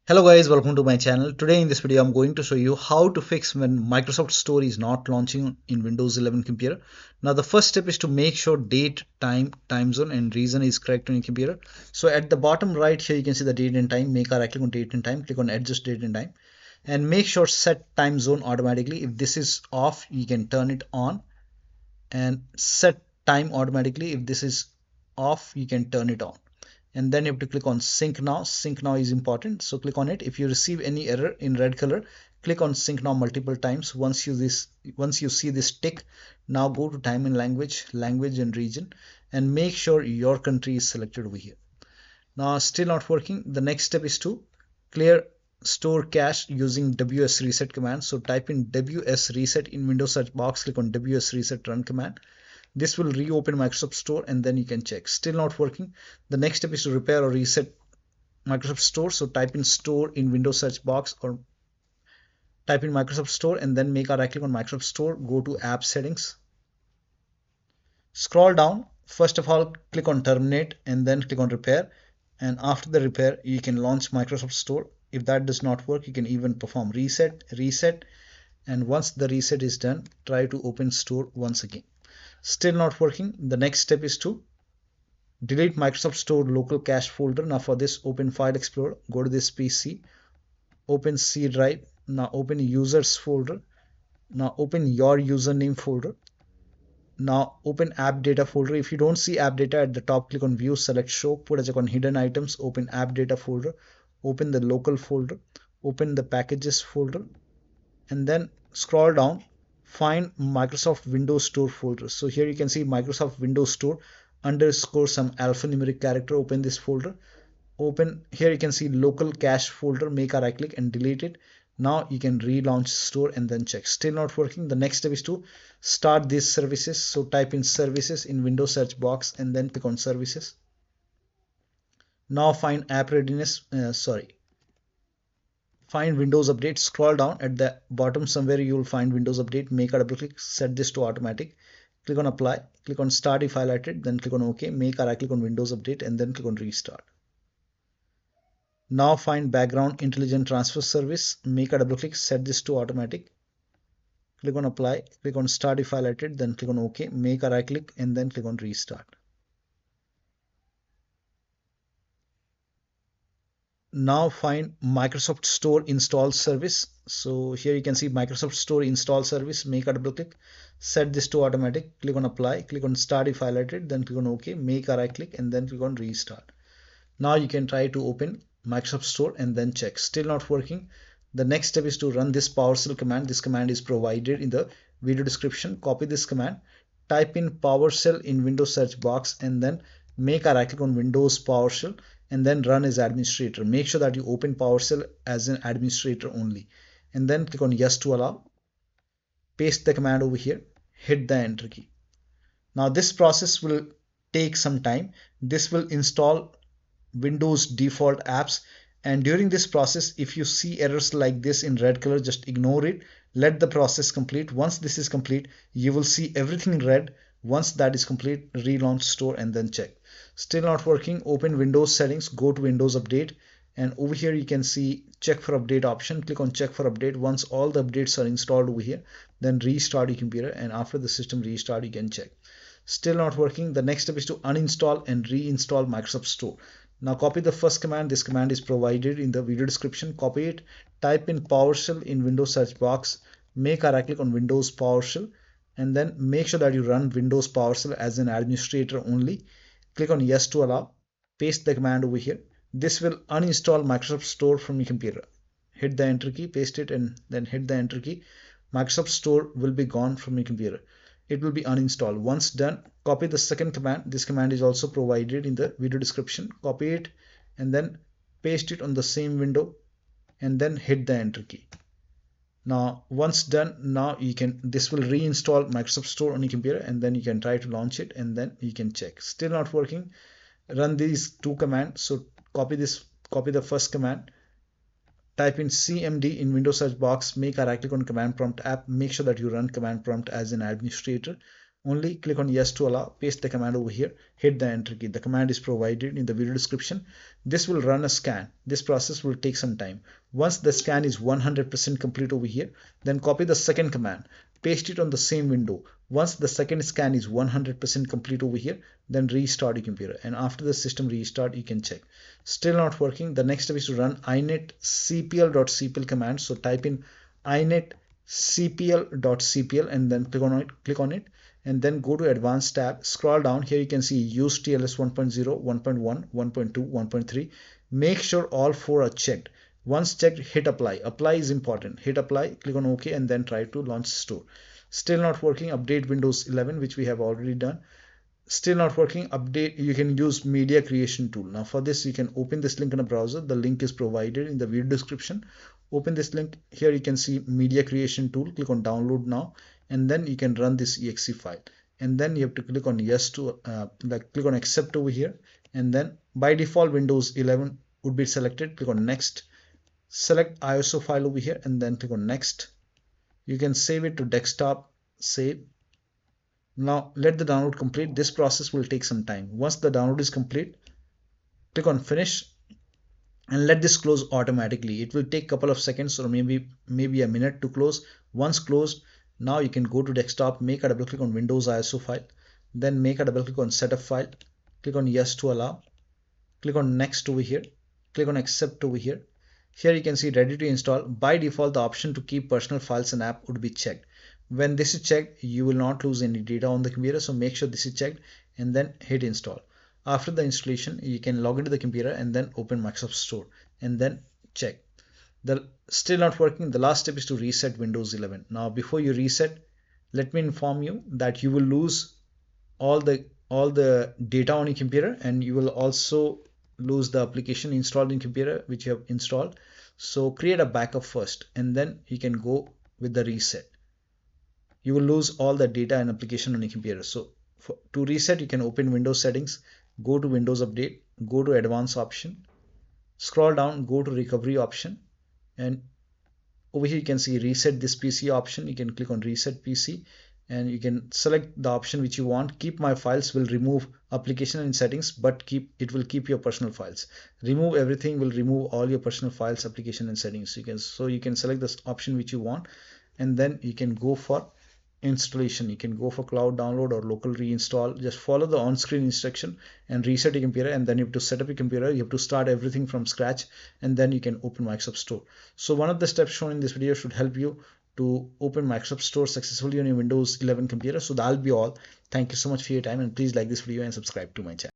Hello guys, welcome to my channel. Today in this video I'm going to show you how to fix when Microsoft Store is not launching in Windows 11 computer. Now the first step is to make sure date, time zone and reason is correct on your computer. So at the bottom right here you can see the date and time. Make a right click on date and time, click on adjust date and time and make sure set time zone automatically. If this is off you can turn it on and set time automatically. If this is off you can turn it on and then you have to click on sync now is important, so click on it. If you receive any error in red color, click on sync now multiple times. Once you see this tick, now go to time and language and region and make sure your country is selected over here. Now still not working. The next step is to clear store cache using wsreset command. So type in wsreset in Windows search box, click on wsreset run command. This will reopen Microsoft Store and then you can check. Still not working. The next step is to repair or reset Microsoft Store. So type in store in Windows search box or type in Microsoft Store and then make a right click on Microsoft Store. Go to app settings. Scroll down. First of all, click on terminate and then click on repair. And after the repair, you can launch Microsoft Store. If that does not work, you can even perform reset. And once the reset is done, try to open Store once again. Still not working. The next step is to delete Microsoft Store local cache folder. Now for this, open File Explorer, go to this PC, open C drive. Now open users folder. Now open your username folder. Now open AppData folder. If you don't see AppData at the top, click on view, select show, put a check on hidden items, open AppData folder, open the local folder, open the packages folder, and then scroll down, find Microsoft Windows Store folder. So here you can see Microsoft Windows Store underscore some alphanumeric character. Open this folder. Open here you can see local cache folder. Make a right click and delete it. Now you can relaunch store and then check. Still not working. The next step is to start these services. So type in services in Windows search box and then click on services. Now find app readiness. Find Windows Update. Scroll down at the bottom somewhere you will find Windows Update. Make a double click, set this to automatic. Click on apply, click on start if highlighted, then click on OK. Make a right click on Windows Update and then click on restart. Now find background intelligent transfer service. Make a double click, set this to automatic. Click on apply, click on start if highlighted, then click on OK. Make a right click and then click on restart. Now find Microsoft Store install service. So here you can see Microsoft Store install service. Make a double click, set this to automatic, click on apply, click on start if highlighted, then click on OK, make a right click and then click on restart. Now you can try to open Microsoft Store and then check. Still not working. The next step is to run this PowerShell command. This command is provided in the video description. Copy this command, type in PowerShell in Windows search box and then make a right click on Windows PowerShell and then run as administrator. Make sure that you open PowerShell as an administrator only and then click on yes to allow. Paste the command over here, hit the enter key. Now this process will take some time. This will install Windows default apps, and during this process if you see errors like this in red color, just ignore it. Let the process complete. Once this is complete, you will see everything in red. Once that is complete, relaunch store and then check. Still not working. Open Windows settings, go to Windows Update, and over here you can see check for update option. Click on check for update. Once all the updates are installed over here, then restart your computer, and after the system restart you can check. Still not working. The next step is to uninstall and reinstall Microsoft Store. Now copy the first command. This command is provided in the video description. Copy it, type in PowerShell in Windows search box, make a right click on Windows PowerShell and then make sure that you run Windows PowerShell as an administrator only. Click on yes to allow, paste the command over here. This will uninstall Microsoft Store from your computer. Hit the enter key, paste it and then hit the enter key. Microsoft Store will be gone from your computer. It will be uninstalled. Once done, copy the second command. This command is also provided in the video description. Copy it and then paste it on the same window and then hit the enter key. Now once done, now this will reinstall Microsoft Store on your computer and then you can try to launch it and then you can check. Still not working. Run these two commands. So copy the first command, type in cmd in Windows search box, make a right click on command prompt app. Make sure that you run command prompt as an administrator. only click on yes to allow, paste the command over here, hit the enter key. The command is provided in the video description. This will run a scan. This process will take some time. Once the scan is 100% complete over here, then copy the second command, paste it on the same window. Once the second scan is 100% complete over here, then restart your computer, and after the system restart you can check. Still not working, the next step is to run inetcpl.cpl command. So type in inetcpl.cpl and then click on it, and then go to advanced tab, scroll down. Here you can see use TLS 1.0, 1.1, 1.2, 1.3. make sure all four are checked. Once checked, hit apply. Apply is important. Hit apply, click on OK, and then try to launch store. Still not working, update Windows 11, which we have already done. Still not working, update. You can use media creation tool. Now for this, you can open this link in a browser. The link is provided in the video description. Open this link. Here you can see media creation tool. Click on download now, and then you can run this exe file, and then you have to click on yes to click on accept over here, and then by default Windows 11 would be selected. Click on next, select ISO file over here, and then click on next. You can save it to desktop, save. Now let the download complete. This process will take some time. Once the download is complete, click on finish and let this close automatically. It will take a couple of seconds or maybe a minute to close. Once closed, now you can go to desktop, make a double click on Windows ISO file, then make a double click on setup file, click on yes to allow, click on next over here, click on accept over here. Here you can see ready to install. By default, the option to keep personal files and app would be checked. When this is checked, you will not lose any data on the computer, so make sure this is checked and then hit install. After the installation, you can log into the computer and then open Microsoft Store and then check. Still not working, the last step is to reset Windows 11. Now before you reset, let me inform you that you will lose all the data on your computer, and you will also lose the application installed in computer which you have installed. So create a backup first, and then you can go with the reset. You will lose all the data and application on your computer. So to reset, you can open Windows settings, go to Windows Update, go to Advanced option, scroll down, go to Recovery option, and over here you can see Reset this PC option. You can click on Reset PC, and you can select the option which you want. Keep my files will remove application and settings, but it will keep your personal files. Remove everything will remove all your personal files, application and settings. So you can select this option which you want, and then you can go for installation. You can go for cloud download or local reinstall. Just follow the on-screen instruction and reset your computer, and then you have to set up your computer. You have to start everything from scratch, and then you can open Microsoft Store. So one of the steps shown in this video should help you to open Microsoft Store successfully on your Windows 11 computer. So that'll be all. Thank you so much for your time, and please like this video and subscribe to my channel.